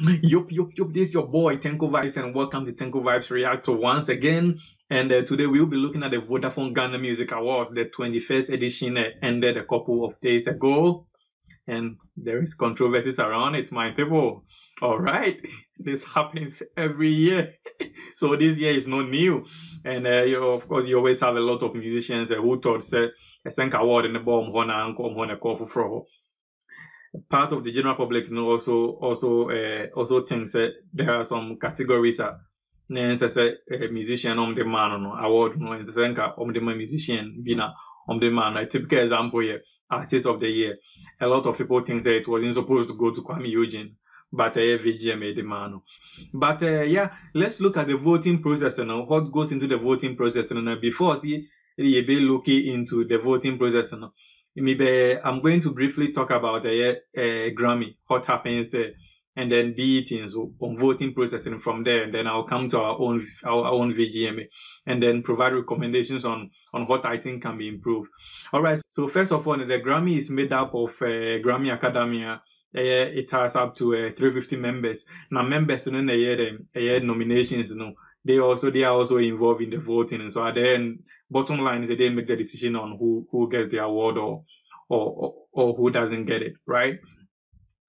Yup, this is your boy Tenko Vibes, and welcome to Tenko Vibes Reactor once again. And today we'll be looking at the Vodafone Ghana Music Awards. The 21st edition ended a couple of days ago, and there is controversies around it, my people. All right, this happens every year, so this year is not new. And of course, you always have a lot of musicians who thought a Senka award in the bomb hona call for. Part of the general public, also thinks that there are some categories that a musician the man award and the musician bina the man. A typical example here, artist of the year. A lot of people think that it wasn't supposed to go to Kwame Eugene, but VGMA the man. But yeah, let's look at the voting process and what goes into the voting process and before see you be looking into the voting process and maybe I'm going to briefly talk about the Grammy, what happens there, and then BET so on voting process, and from there, and then I'll come to our own VGMA, and then provide recommendations on what I think can be improved. All right. So first of all, the Grammy is made up of Grammy Academia. It has up to 350 members. Now members in the nominations, they are also involved in the voting, and so at the end, bottom line is that they make the decision on who gets the award or who doesn't get it, right?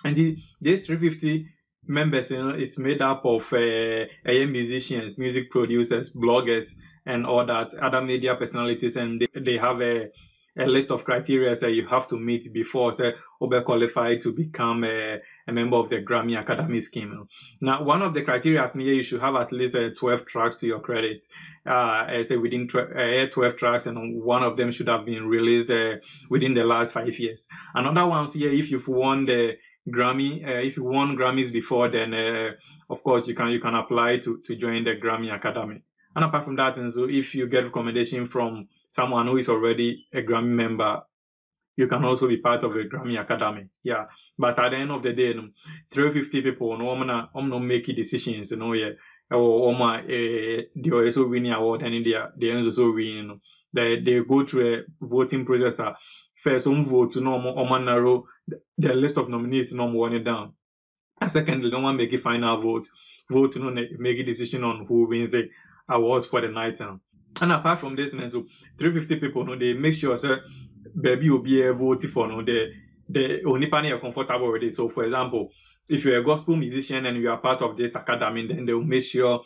And these 350 members, is made up of musicians, music producers, bloggers, and all that, other media personalities, and they have a list of criteria that you have to meet before qualified to become a member of the Grammy Academy scheme. Now, one of the criteria is you should have at least 12 tracks to your credit. I say within 12 tracks, and one of them should have been released within the last 5 years. Another one here, if you've won the Grammy, if you won Grammys before, then of course you can apply to join the Grammy Academy. And apart from that, and so if you get recommendation from someone who is already a Grammy member, you can also be part of the Grammy Academy. Yeah. But at the end of the day, 350 people, I'm not making decisions, yeah. Or they also win the award, and they also win, They go through a voting process. First, vote to narrow the list of nominees, one it down. And secondly, no one make a final vote. Vote to make a decision on who wins the awards for the night. And apart from this, so 350 people, they make sure that baby will be a vote for the only panel you're comfortable with it. So, for example, if you're a gospel musician and you are part of this academy, then they will make sure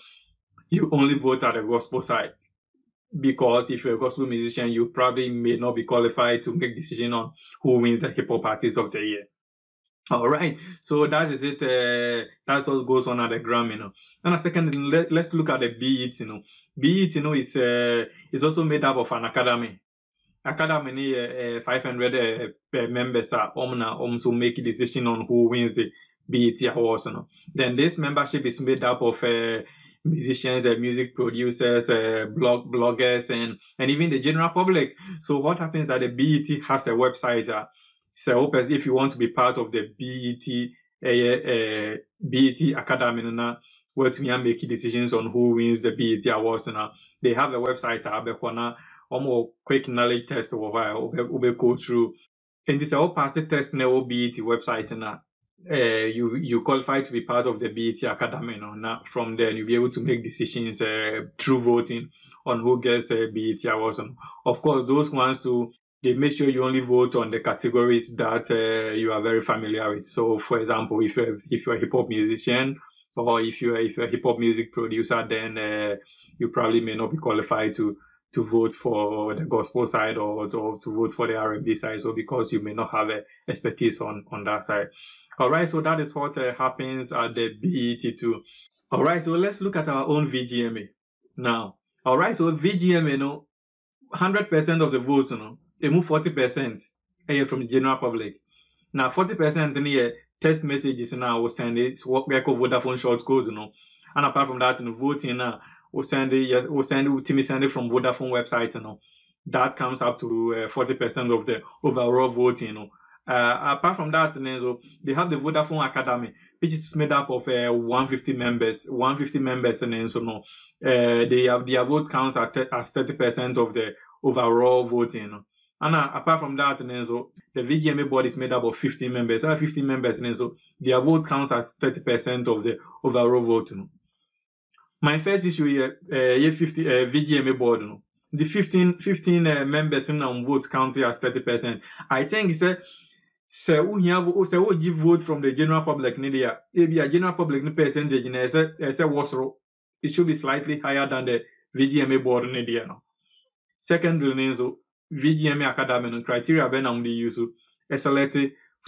you only vote at the gospel side. Because if you're a gospel musician, you probably may not be qualified to make decision on who wins the hip hop artist of the year. All right, so that is it. That's what goes on at the Grammy, And a second, let's look at the BET. BET, is also made up of an academy. Academy, 500 members are also make a decision on who wins the BET awards. Then this membership is made up of musicians, music producers, bloggers, and even the general public. So what happens is that the BET has a website. So if you want to be part of the BET Academy, where to make decisions on who wins the BET awards, they have a website. Quick knowledge test over go through, and this all pass the test in the BET website. You qualify to be part of the BET Academy. Now from there you'll be able to make decisions through voting on who gets BET awards. Of course, those ones too, they make sure you only vote on the categories that you are very familiar with. So, for example, if you're a hip hop musician, or if you're a hip hop music producer, then you probably may not be qualified to vote for the gospel side or to vote for the R&B side. So, because you may not have expertise on that side. All right, so that is what happens at the BET too. All right, so let's look at our own VGMA now. All right, so VGMA, 100% of the votes, they move 40% from the general public. Now, 40% text messages now will send it. So what we call Vodafone short code, And apart from that, voting now we'll send it from Vodafone website, That comes up to 40% of the overall voting, Apart from that, so they have the Vodafone Academy, which is made up of 150 members, and then so they have their vote counts as 30% of the overall voting. And apart from that, so the VGMA board is made up of 15 members. 15 members, so their vote counts as 30% of the overall vote. My first issue here, 50 VGMA board. The 15 members in vote counted as 30%. I think it's a so give votes from the general public. Maybe a general public percentage it should be slightly higher than the VGMA board in India. Secondly, so VGMA Academy criteria when they use select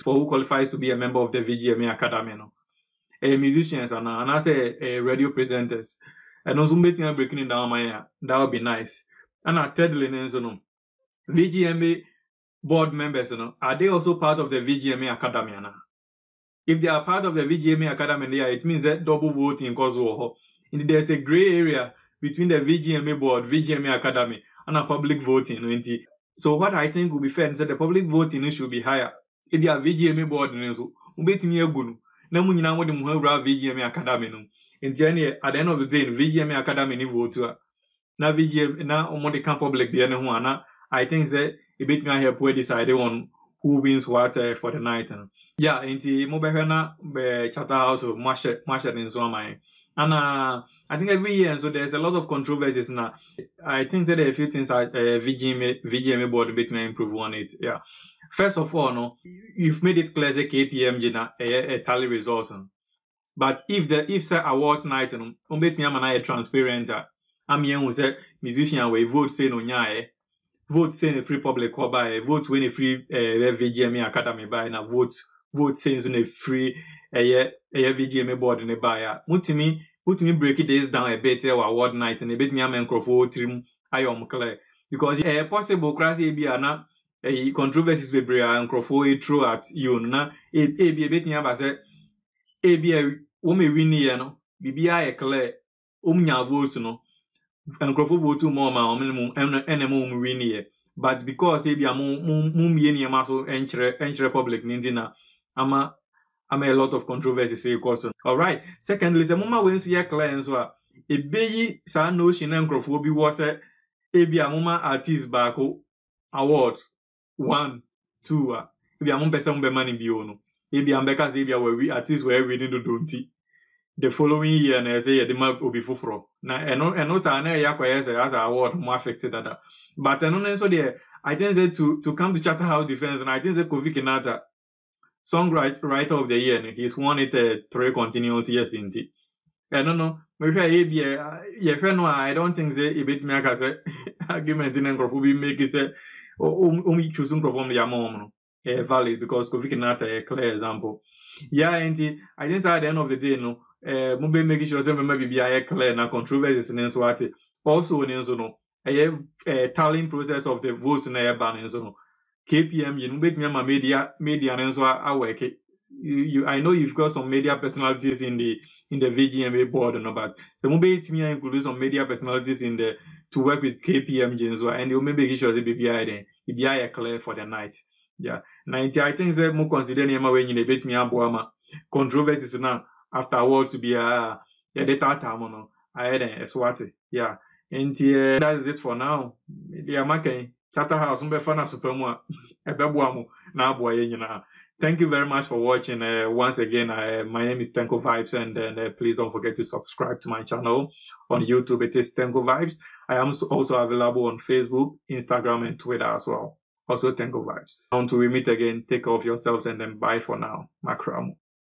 for who qualifies to be a member of the VGMA Academy. Musicians and I say radio presenters. And also breaking it down that would be nice. And thirdly, so VGMA board members, are they also part of the VGMA Academy? If they are part of the VGMA Academy, it means that double voting cause there's a gray area between the VGMA board, VGMA Academy, and a public voting. So what I think would be fair is that the public voting should be higher. If you are VGMA board, na mu nyina wode mu hawura VGMA Academy no enti ene at the end of the day VGMA Academy ni vote na VGMA na omode can public de ne ho ana I think that it bet me help we decide on who wins what for the night. Yeah, enti mo be na be Charterhouse marshal in so am and I think every year so there's a lot of controversies now. I think that there are a few things VGMA board bet me improve on it. Yeah. First of all, you've made it clear that KPMG a tally results. But if say awards night, bet me am transparent. I'm here who say musician we vote say no nya vote say a free public or buy vote when a free VGMA Academy buy na vote say in a free VGMA board in a buyer. Put me break this down a bit award night and a bit me am microphone trim ayom clear because possible crazy be na controversies be bring microphone throw at you na be a bit nyaba say be wo me win here no bibia e clear nya vote no microphone vote more ma enemo win here but because be mum ye niam so enchre public nindina I'm a lot of controversies say cause. All right. Secondly, the mama when see clear so e beyi sa notion microphone bi was e be a mama artist back awards 1 2 e be a mum person be money bi ono e be am because e be we artists were winning do don'ti the following year na say the mark obi foforo na eno sa na ya kwese as award more affected that but eno so there I think that to come to Charterhouse defense and I think that Kofi Kinata songwriter of the year he's won it 3 continuous years in it. I don't know maybe I don't think say e bit me aka say argument in Nkrofo make it say choose from the amount valid because Kofi Kinata a clear example. Yeah, and I think at the end of the day no mobile make sure that maybe be a clear na controversies in so what also in so no a tallying process of the votes na e ban so no KPM you bet me my media and so I work you I know you've got some media personalities in the VGMA board no but the mobile me include some media personalities in the to work with KPMG so and you maybe sure the BBI then BBI clear for the night. Yeah. 90 I think that more consider nyama when you bet me aboama controversies now afterwards to be a data time no I had a swat. Yeah. And that is it for now. The American Charterhouse mbefana supermu ebeboamu na aboye nyina. Thank you very much for watching. Once again, my name is Tenko Vibes, and please don't forget to subscribe to my channel on YouTube. It is Tenko Vibes. I am also available on Facebook, Instagram, and Twitter as well. Also Tenko Vibes. Until we meet again, take care of yourselves and then bye for now. Makramu.